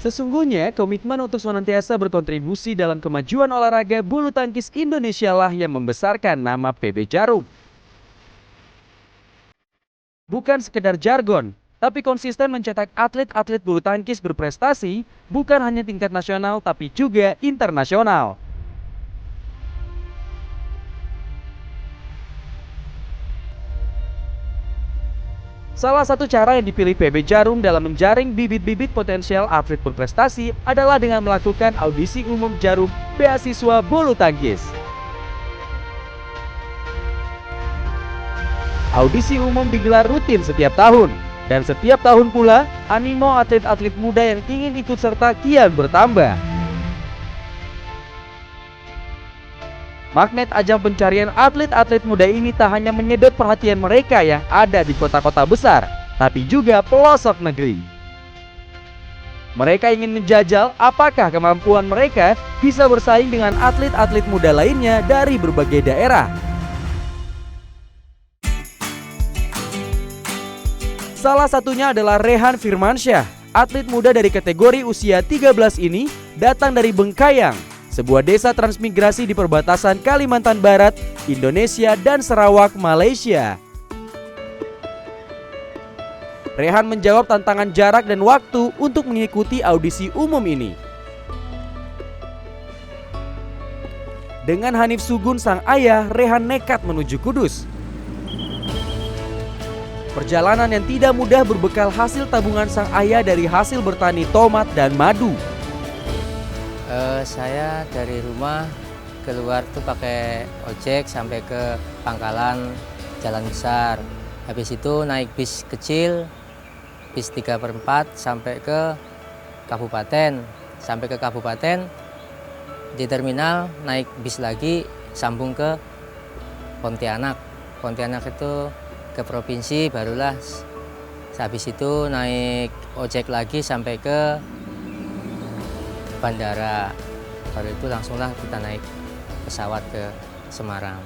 Sesungguhnya, komitmen untuk senantiasa berkontribusi dalam kemajuan olahraga bulu tangkis Indonesia lah yang membesarkan nama PB Jarum. Bukan sekedar jargon, tapi konsisten mencetak atlet-atlet bulu tangkis berprestasi, bukan hanya tingkat nasional tapi juga internasional. Salah satu cara yang dipilih PB Jarum dalam menjaring bibit-bibit potensial atlet berprestasi adalah dengan melakukan audisi umum Jarum beasiswa bulu tangkis. Audisi umum digelar rutin setiap tahun, dan setiap tahun pula animo atlet-atlet muda yang ingin ikut serta kian bertambah. Magnet ajang pencarian atlet-atlet muda ini tak hanya menyedot perhatian mereka yang ada di kota-kota besar, tapi juga pelosok negeri. Mereka ingin menjajal apakah kemampuan mereka bisa bersaing dengan atlet-atlet muda lainnya dari berbagai daerah. Salah satunya adalah Rehan Firmansyah. Atlet muda dari kategori usia 13 ini datang dari Bengkayang, sebuah desa transmigrasi di perbatasan Kalimantan Barat, Indonesia dan Sarawak, Malaysia. Rehan menjawab tantangan jarak dan waktu untuk mengikuti audisi umum ini. Dengan Hanif Sugun sang ayah, Rehan nekat menuju Kudus. Perjalanan yang tidak mudah berbekal hasil tabungan sang ayah dari hasil bertani tomat dan madu. Saya dari rumah keluar tuh pakai ojek sampai ke Pangkalan Jalan Besar. Habis itu naik bis kecil, bis 3/4 sampai ke kabupaten. Sampai ke kabupaten, di terminal naik bis lagi sambung ke Pontianak. Pontianak itu ke provinsi, barulah habis itu naik ojek lagi sampai ke bandara. Baru itu langsunglah kita naik pesawat ke Semarang.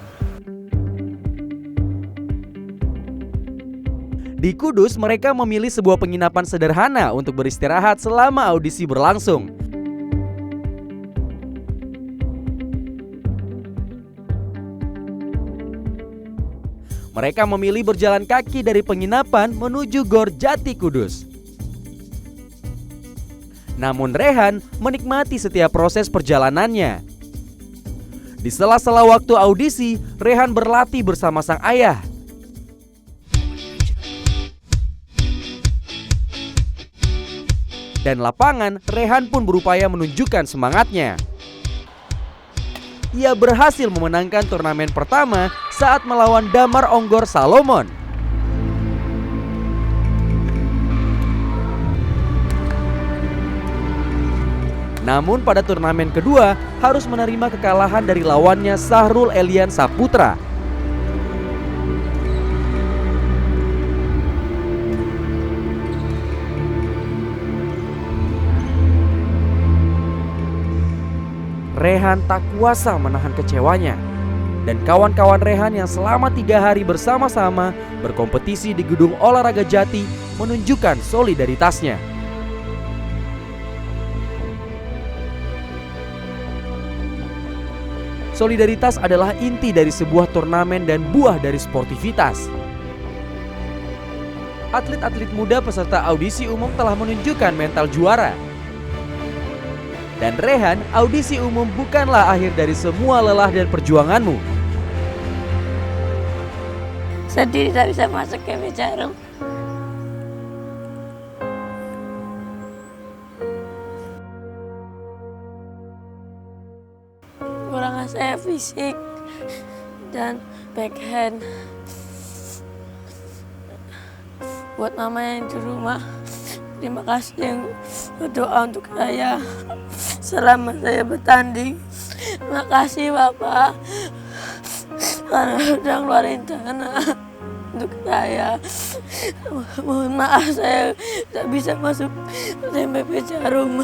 Di Kudus, mereka memilih sebuah penginapan sederhana untuk beristirahat selama audisi berlangsung. Mereka memilih berjalan kaki dari penginapan menuju Gor Jati Kudus. Namun Rehan menikmati setiap proses perjalanannya. Di sela-sela waktu audisi, Rehan berlatih bersama sang ayah. Dan lapangan, Rehan pun berupaya menunjukkan semangatnya. Ia berhasil memenangkan turnamen pertama saat melawan Damar Onggor Salomon. Namun pada turnamen kedua harus menerima kekalahan dari lawannya Sahrul Elian Saputra. Rehan tak kuasa menahan kecewanya, dan kawan-kawan Rehan yang selama 3 hari bersama-sama berkompetisi di Gedung Olahraga Jati menunjukkan solidaritasnya. Solidaritas adalah inti dari sebuah turnamen dan buah dari sportivitas. Atlet-atlet muda peserta audisi umum telah menunjukkan mental juara. Dan Rehan, audisi umum bukanlah akhir dari semua lelah dan perjuanganmu. Sedih tidak bisa masuk ke PB Jarum. Kurang saya fisik dan backhand. Buat mama yang di rumah, terima kasih yang berdoa untuk saya selama saya bertanding. Terima kasih Bapak karena sudah ngeluarin dana untuk saya. Mohon maaf saya tidak bisa masuk ke PB Jarum.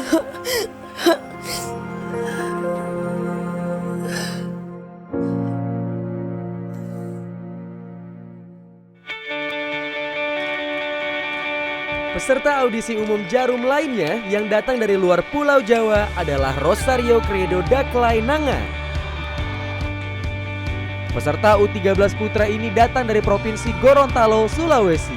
Peserta audisi umum Jarum lainnya yang datang dari luar Pulau Jawa adalah Rosario Credo Daklay Nanga. Peserta U13 Putra ini datang dari Provinsi Gorontalo, Sulawesi.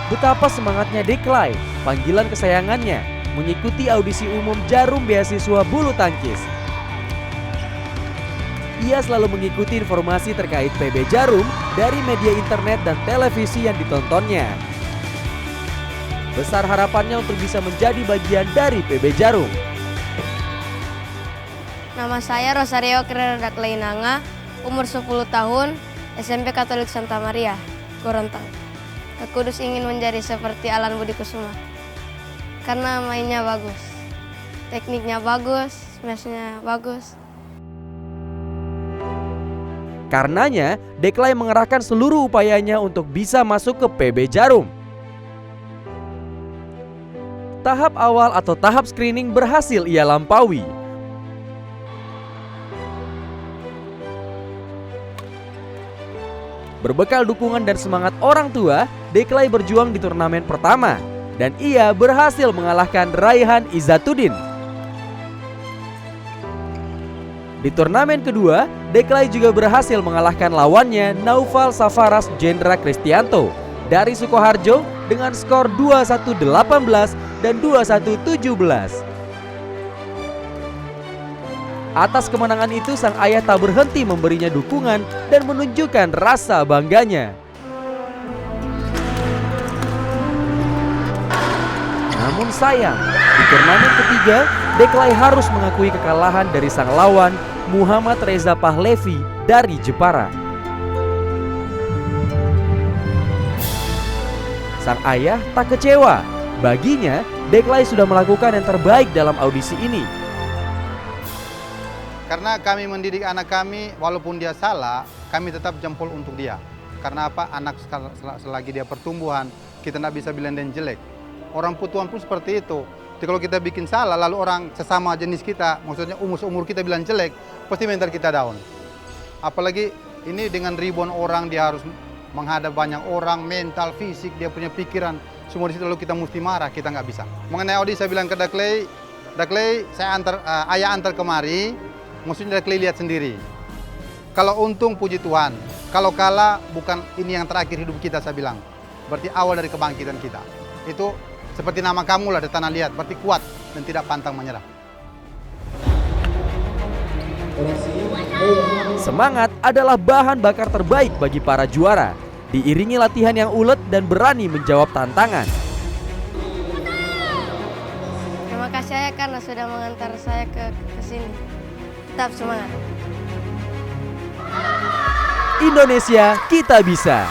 Betapa semangatnya Daklay, panggilan kesayangannya, mengikuti audisi umum Jarum Beasiswa Bulu Tangkis. Ia selalu mengikuti informasi terkait PB Jarum dari media internet dan televisi yang ditontonnya. Besar harapannya untuk bisa menjadi bagian dari PB Jarum. Nama saya Rosario Credo Daklay Nanga, umur 10 tahun, SMP Katolik Santa Maria, Gorontalo. Kudus ingin menjadi seperti Alan Budi Kusuma, karena mainnya bagus, tekniknya bagus, smashnya bagus. Karenanya, Daklay mengerahkan seluruh upayanya untuk bisa masuk ke PB Jarum. Tahap awal atau tahap screening berhasil ia lampaui. Berbekal dukungan dan semangat orang tua, Daklay berjuang di turnamen pertama dan ia berhasil mengalahkan Raihan Izzatuddin. Di turnamen kedua, Daklay juga berhasil mengalahkan lawannya Naufal Safaras Jendra Kristianto dari Sukoharjo dengan skor 21-18 dan 21-17. Atas kemenangan itu, sang ayah tak berhenti memberinya dukungan dan menunjukkan rasa bangganya. Namun sayang, di turnamen ketiga, Daklay harus mengakui kekalahan dari sang lawan Muhammad Reza Pahlevi dari Jepara. Sang ayah tak kecewa. Baginya, Daklay sudah melakukan yang terbaik dalam audisi ini. Karena kami mendidik anak kami, walaupun dia salah, kami tetap jempol untuk dia. Karena apa? Anak selagi dia pertumbuhan, kita tidak bisa bilang dia jelek. Orang putuan pun seperti itu. Jadi kalau kita bikin salah, lalu orang sesama jenis kita, maksudnya umur kita bilang jelek, pasti mental kita down. Apalagi ini dengan ribuan orang, dia harus menghadap banyak orang, mental, fisik, dia punya pikiran. Semua di situ lalu kita mesti marah, kita nggak bisa. Mengenai audisi, saya bilang ke Daklay, saya ayah antar kemari, maksudnya Daklay lihat sendiri. Kalau untung, puji Tuhan. Kalau kalah, bukan ini yang terakhir hidup kita, saya bilang. Berarti awal dari kebangkitan kita. Itu seperti nama kamu lah di tanah liat, berarti kuat dan tidak pantang menyerah. Semangat adalah bahan bakar terbaik bagi para juara, diiringi latihan yang ulet dan berani menjawab tantangan. Terima kasih ayah karena sudah mengantar saya ke sini. Tetap semangat. Indonesia, kita bisa.